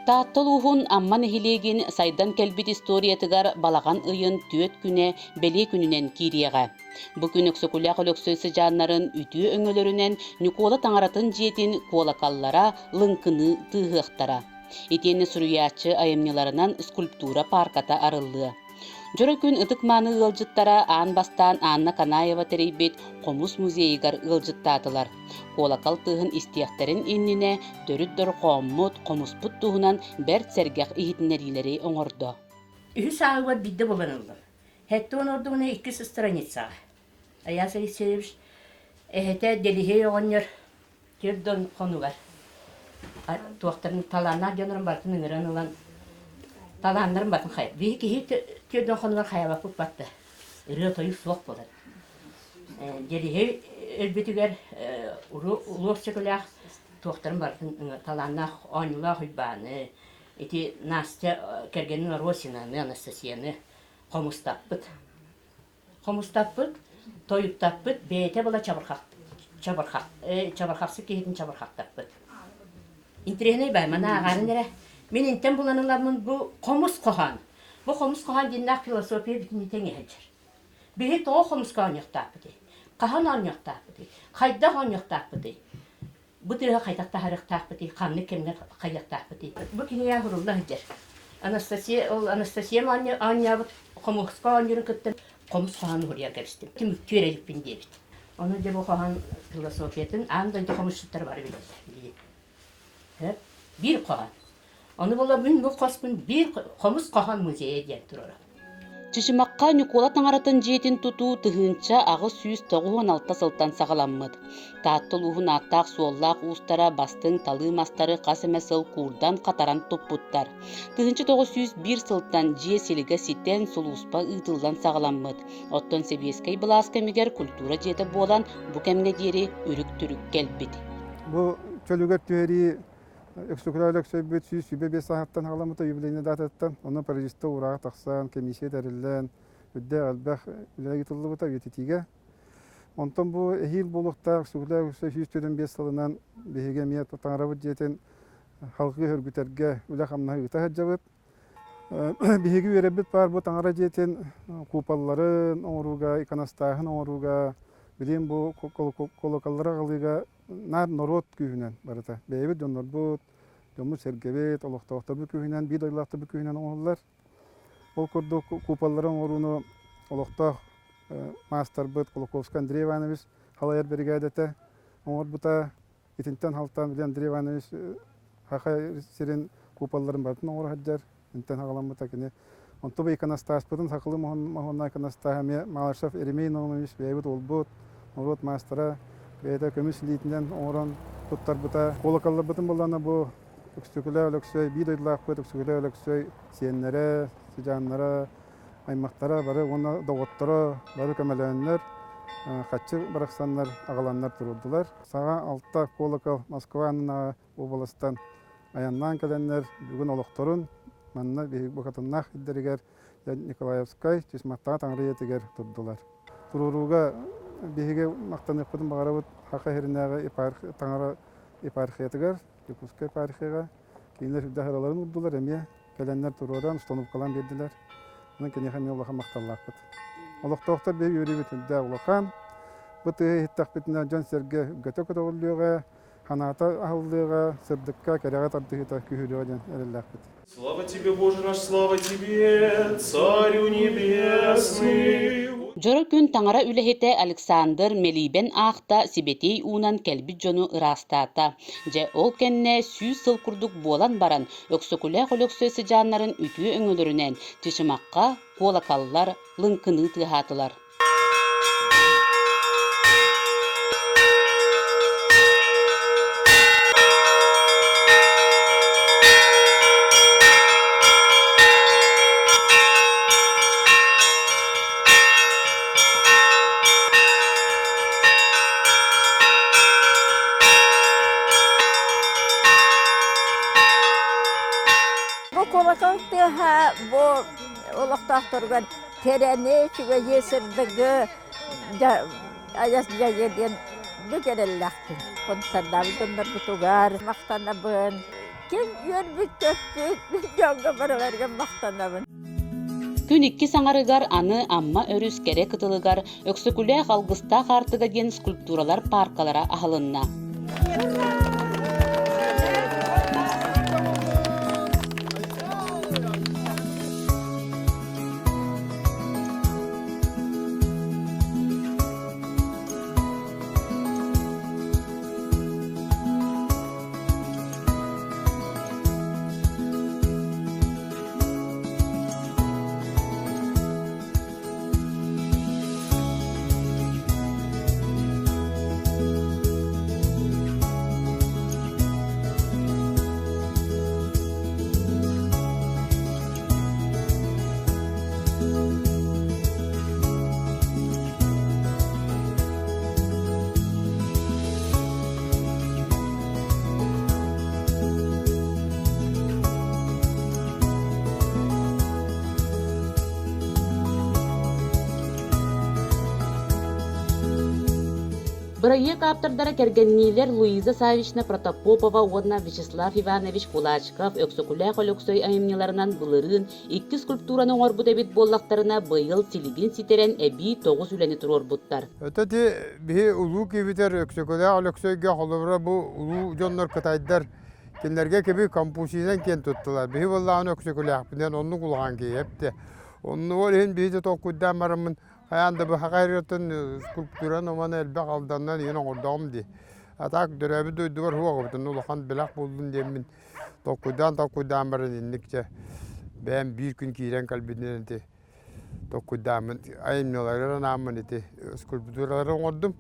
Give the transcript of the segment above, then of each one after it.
Тааттылуһун амман эхилегин сайдан келбит историятыгар балаган ыйын түөт күнэ беле күнүнен кириэҕэ. Бу күн Өксөкүлээх Өлөксөй сыжааннарын үтүү өҥөлөрүнен Нюкола таҥаратын жиэтин куолакаллара лыңкыны тыыһыахтара. Итиэнни суруяаччы айымныларынан скульптура парката арыллыа. Жора күн ытык мааны ылжыттара аан бастаан Анна Канаева терейбит Комус музейигар ылжыттаатылар. Колакал тыһын истиэхтерин иннине төрүттөр кооммут комуспут туһунан берт сергех ихитинерилери оҥордо. Үһү саагыбат бидде боланыллар. Хэттуон ордугуна 2 страница. Аяс Алексеевич эхете делихей оҕонньор кирдон конугар. Туохтарын талааннар дьонорун бартын ыҥыран ылан талааннарын батын хай. Бии киһи кирдон конугар хайабаппыт батты. Ырыа тойу суох болар. Делихей элбитигер Өлөксөкүлээх туохтарын бартын талааннах оñулаах уйбааны. Ити Настя кергенин Росинаны, Анастасияны комустаппыт. Комустаппыт, тойуптаппыт, бейте бола чабархақсы кейтін чабархақтаппыт. Интерегіне бай, мана ағарын ере. Мен интен боланыламын бұл комус қоған. Бұл комус қоған деннақ философия бітінетен ехелчер. Бейі тоғы комус қоған yoқтаппыды. Қахан он yoқтаппыды. Қайда он yoқтаппыды. Бұл түрі қайтақта харықтаппыды. Қамны кемнер қайдақтаппыды. Бұл кенея ғұрулла жер. Анастасия анябыт комусқа анжырын күттім. Комус қоған ғұрия кәрістім. Түмікті өрелікпен дебіт. Оны деп оқыған философиятын аңдайды комусшыттар бар біледі. Bir qoğan. Onu bola bün bu qospun bir komuz qoğan muzeye diyen turara. Çişimaqqa Nükola taҥarатын jietin tutu tıhınça ağı süýüs 96 sıltan sağalanmıd. Taattılıuhun attaq suollaaq uustara bastın talı mastары qasemesıl kurdan qataran topputtar. Tıhınça 901 sıltan jie silige sitten suluuspa ıtıldan sağalanmıd. Otton Sebieskay Blaska miger kultura jiete bolan bu kemne dieri ürük türük kelbit. Bu çölüger tüheri Өксөкүлээх Өлөксөйгө сүйбе 5 сааттан халамыта юбилейне дататтан, оны парижистэ урага тахсан, комиссия дәриллән, үддә албах үләги тыллыбыта ветитиге. Онтон бу эхил болукта Өксөкүлээх Өлөксөй 105 сылынан беһиге мият таңарабыт жетен халкы хөргүтәргә үлә хамна ыта хаҗабыт. Беһиге үрәбит бар бу таңара жетен купалларын оңруга, иканастахын оңруга, билем бу колокаллара галыга нар народ күһүнен барата. Бәйбит донорбут, дому сергебет, олохтоохтор бу күһүнен, бит ойлахты бу күһүнен оңоллар. Ол көрдө купалларын оруну олохтох мастер бут Колоковский Андрей Иванович халаяр бригадата оңорбута итинтен халтан билен Андрей Иванович хаха сирен купалларын батын оңор хаджар, интен хагаламыта кене. Онто иканастас бутун сакылы мохонна иканастахаме Малашев Еремей Номович бәйбит олбут, народ мастера Бейте көміс лейтінен оңыран тұттар бұта. Колокаллар бұтын болғаны бұл Өксөкүлээх Өлөксөй, бидойлақ бұт Өксөкүлээх Өлөксөй сиеннері, сижаннары, аймақтары бары, оны доғыттары, бары көмеләнлер, қатчы барақсанлар, ағаланлар тұрудылар. Саға алтта колокал Москваның областан аяннан кәләнлер, бүгін олықтырын, манна бұқатыннақ еддерігер Николаевскай, Чесматтаға таңры етігер тұрдылар. Тұруруға Беһиге мактанып кудum багарабыт хака херинеге таңара епархиятыгар, Якутская епархияга кинер дахараларын урдулар эме келеннер турудан станып калан бердилер. Мен кенехан Аллаха макталлакпыт. Аллах токтор бе юрибитинде улахан. Бут хиттакпитне жан серге гатөкө толлуга, ханата ахыллыга, сырдыкка керега тардыгыта күһүлөдөн элеллакпыт. Слава тебе, Боже наш, слава тебе, Царю небесный. Жора күн таңара үлэхете Александр Мелибен аахта сибетей уунан келбит жону ырастаата. Же ол кенне сүү сыл курдук болан баран Өксөкүлээх Өлөксөй сыжааннарын үтүү өңөлөрүнен Чышымакка колокаллар лыңкыны тыахатылар. Колокалтыха бу олоқтақтырған терәне чүгә есірдігі аяс жайеден бүкерелләқтін. Консардабы дондар бұтуғар, мақтанабын, Kim yörbük töpbük, jonga baralarga maqtanabın. Күн 2 саңарыгар аны амма өрүс кере кытылыгар Өксөкүлээх алгыста хартыга ден скульптуралар паркалара ахылынна. Проект автордары кергеннилер Луиза Савична Протопопова, Одна Вячеслав Иванович Кулачков, Өксөкүлээх Өлөксөй айымняларынан былырын 2 скульптураның орбут эбит боллақтарына быйыл силигин ситерен эби 9 үлени турорбуттар. Өтөти бии улуу кибитер Өксөкүлээх Өлөксөйгө холобура бу улуу жоннор кытайдар кинлерге кеби кампусинен кен туттулар. Бии боллаан Өксөкүлээх бинен онну кулган кейепти. Онну олен бии токуйдан барымын Аянда bu hakikaten skulptüren oman elbek aldandan yine ordağım di. Atak dörebi duyduvar huwa gıbıtın ulakan bilak buldun demin. Tokuydan barın indikçe. Ben bir gün kiren kalbinden eti. Tokuydan ayımlılara namın eti. Skulptürleri ordum.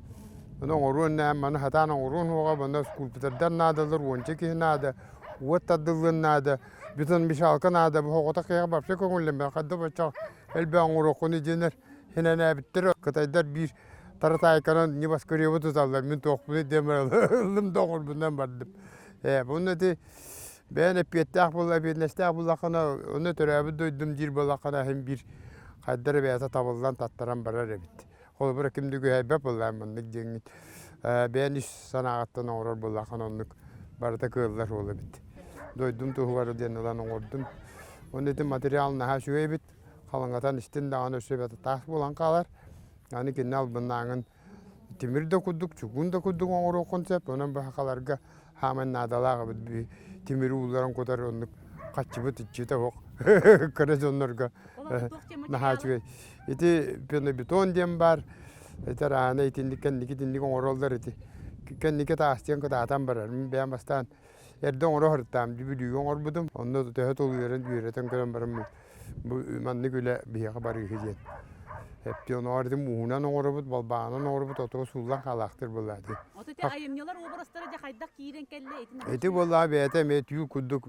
Onun orun namın hatan orun huwa bana skulptürden nadalar onçeki nada. Uvatadılın nada. Bütün bir şalka nada bu hokota kıyak babşa kongullem ben kadda bıçak elbeğen orokunu jener. Hine ne bitir Kıtaylar bir taratay kanan nibas körüye tutarlar. Min tokpunu demiralım doğur bundan bardım. Bunu da ben hep yettah bulla bir nestah bulla kana onu törəbi duydum jir bulla kana hem bir kaydara beyata taballan tattaran barar ebit. Ol bırak kimdi göhebep bulla mandık jengit. Ben iş sanattan orar bulla kana onluk barda kıllar ola bit. Duydum tuğvarı denilen ordum. Onu da materyal naha şu ebit. Kalangatan istin dağın ösebeti taş bulan kalar. Yani ki nal bundan timir de kuduk, çugun da kuduk onu konsept. Onun bu hakalarga hemen nadalar bir timir uğurların kadar onluk kaçıbı tüçüte hok. Kırız onlarga nahaçı. İti beton diyem var. İti rahane itindik kendiki orollar iti. Kendiki taştiyan kadar adam var. Ben bastan yerden onu hırtam. Düğün orbudum. Onu da tehet oluyorun yüreten kadar varım. Bu mandık öyle bir haber gidecek. Hep diyor orada muğunan orbut, balbağının orbut, otoba sullan kalaktır bunlar. Otete ayımnyalar obrasları da kaydak kiren kelle etin. Eti vallahi beyte metyu kuduk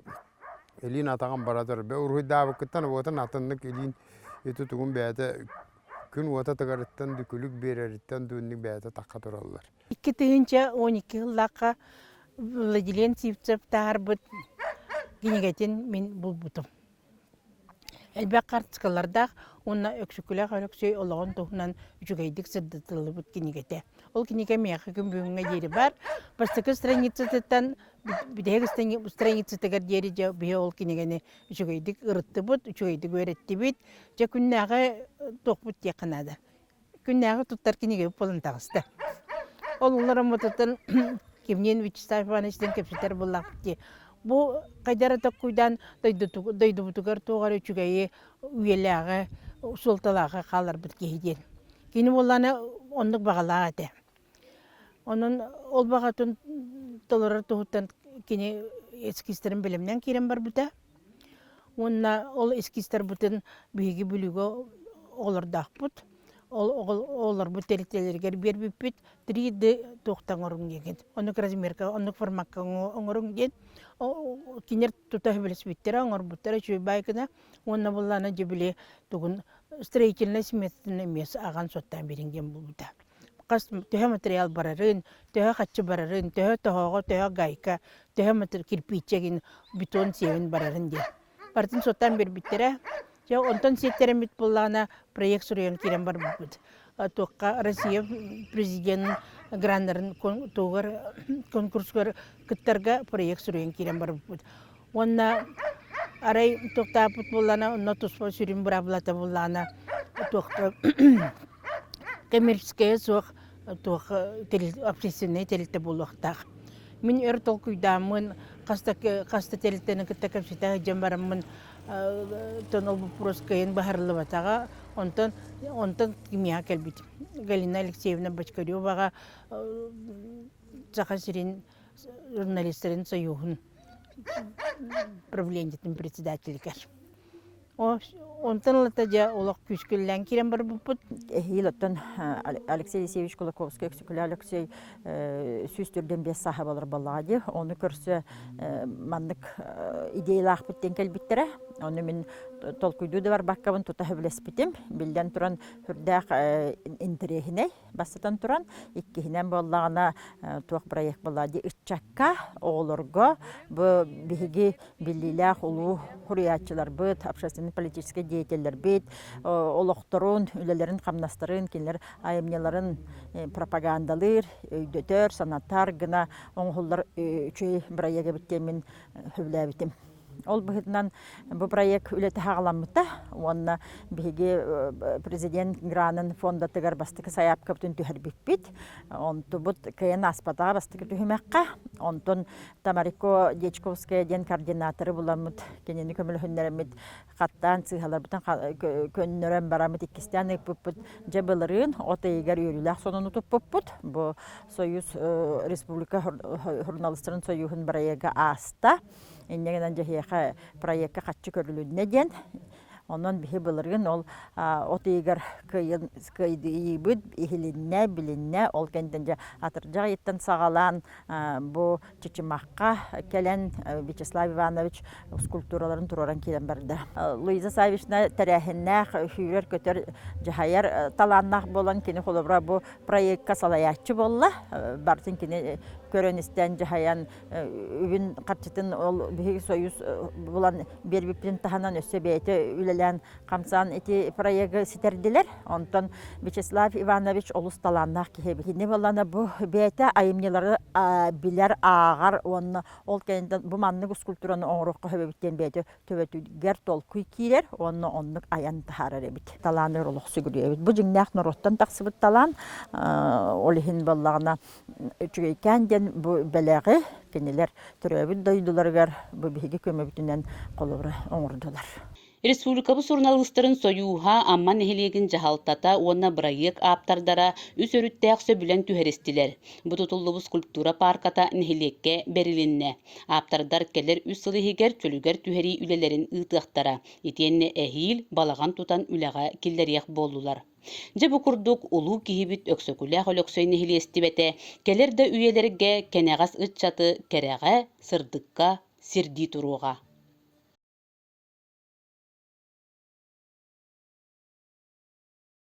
elin atakan baradır. Be urhu da vakittan otan atanlık elin eti tuğum beyte gün ota tagarıttan dükülük bereritten dünlük beyte takatırlar. 2 tığınca 12 yıllığa Vladilyen Sivtsep tarbıt ginegetin min bulbutum. Elbek kartskalarda ona Өксөкүлээх Өлөксөй olağan tohunan üçügeydik sırdıtılıbıt kinigete. Ol kinige meyakı gün yeri var. Baştaki stranicatından bir de stranicatlar yeri bir ol kinigeni üçügeydik ırıttıbıt, üçügeydik öğrettibit. Ja günnağı tokbut yakınada. Günnağı tuttar kinige polun tağıstı. Onlara mototan kimnin Вячеслав Ивановичтен kepsiter bullaqtı. Bu kaydara takuydan daydı butukar toğar üçügeyi üyelağı, usultalağı kalır bitkeyden. Kini bollana onluk bağalağı ede. Onun ol bağatın dolara tohuttan kini eskisterin bilimden kiren var büte. Onna ol eskister bütün büyügi bülüge olur dağput. Olur bu teritelerger bir bipit, 3D tohtan orun degen. Onu krazmerka, onu formakka orun degen. Kiner tutah bilis bittera, onu buttera şu baykına. Onu bullana jebile tugun straightenle simetine mes agan sottan biringen bulda. Kas töhe material bararın, töhe kaçı bararın, töhe tohoga, töhe gayka, töhe material kirpiçegin beton sevin bararın diye. Partın sottan bir bittera. Ya ondan setteremit bullana proyekt sürüyen kiren var bugün. Toka Rusya prezident granların togar konkurslar kıttarga proyekt sürüyen kiren var bugün. Онна арай тоқтапыт боллана, онна туспа сүрін бұра бұлата боллана, тоқта коммерческая соқ, тоқ общественный телетті болуқтақ. Мен өр толкуйдамын, қаста телеттені кітті көпсетағы жем барамын, тонол бұпыроскайын бағарлы батаға, онтан кемия кәлбет. Галина Алексеевна Бачкареваға сақа сирен журналистерін союғын правлениетін председателікер. Онтан лата жа олақ күшкіллән керен бар бұппыт. Хилоттан Алексей Алексеевич Кулаковский Өксөкүлээх Өлөксөй сүйістірден 5 саха болар балады. Оны көрсі мандық идеялақ біттен кәлбіттері. Оны мен толкуйду да бар баққабын тута хөблес бітім. Білден тұран хүрдәқ интерехіне басытан тұран. Иккехінен болағына туақ проект балады. Үтчакка оғылырға бұл бігі біліләқ ұлу хуриятчылар бұд, общественный политический деятельдер бит, олоқторун, үлелерін қамнастырын, кенлер айымнеларын пропагандалыр, өйдөтөр, санаттар гына оңғылдар үчей проекті біттемін хөблә бітім. Ол бұғытынан бұл проект үлеті хағаламыта, онына бігі президент гранын фондатығар бастықы саяп көптін түхір біппет. Онты бұд күйен аспатаға бастықы түхімәққа. Онтын Тамарико Дечковская ден координаторы бұламыд. Кенені көмілі хүннерімет қаттан цығалар бұтын көннерім барамыд иккістен үппіт жабылырын. Оты егер үйріләқ сонын ұтып бұппыт. Бұл Союз Республика журналистерін союғын проекті аста. Иннегенен жахияқа проектқа қатшы көрілудіне ден. Онын бігі бұлырғын ол отыйгар күйді үйбіт, ихілінне, білінне, ол кәнден жа атыржақ еттен сағалан бұл чечімаққа кәлен Вячеслав Иванович скульптураларын тұроран келен барды. Луиза Савична тәрәхінне хүйрер көтер жахаяр таланнақ болан кені қолыбыра бұл проектқа салаячы болла. Бартын кені көрөністен жахаян үбін қатшытын ол бігі союз болан бербіптен таханан өсі бейті үлелен қамсан эти проекты ситердилер. Онтон Вячеслав Иванович олус таланнақ кехебі. Не болана бұл бейті айымнелары білер ағар онны ол кәйінден бұл маннық скульптураны оңырыққа хөбебіттен бейті төбетігер толкуй кейлер, онны оннық аян тахарар ебіт. Таланы олық сүгірі ебіт. Бұл жіңнәқ нұроттан тақсыбыт талан олихин болағына үчігейкен бу беләге кенелер төрөбүт дойдуларгар бу биги көмөбүтүнөн колобра оңурдулар. Республикабы журналистерин союуха амман эхилегин жахалтата уонна проект аптардара үс өрүттәк сөбүлен түһәрестилер. Бу тутуллубу скульптура парката нехилекке берилинне. Аптардар келер үс сылыһигер чөлүгер түһәри үлелерин ытыактара. Итенне эхил балаган тутан үләгә киллерияк болдулар. Жабы курдук улуу кихибит Өксөкүлээх Өлөксөй нехилестибете келерде үйелерге кенегас ытчаты кереге сырдыкка сирди туруга.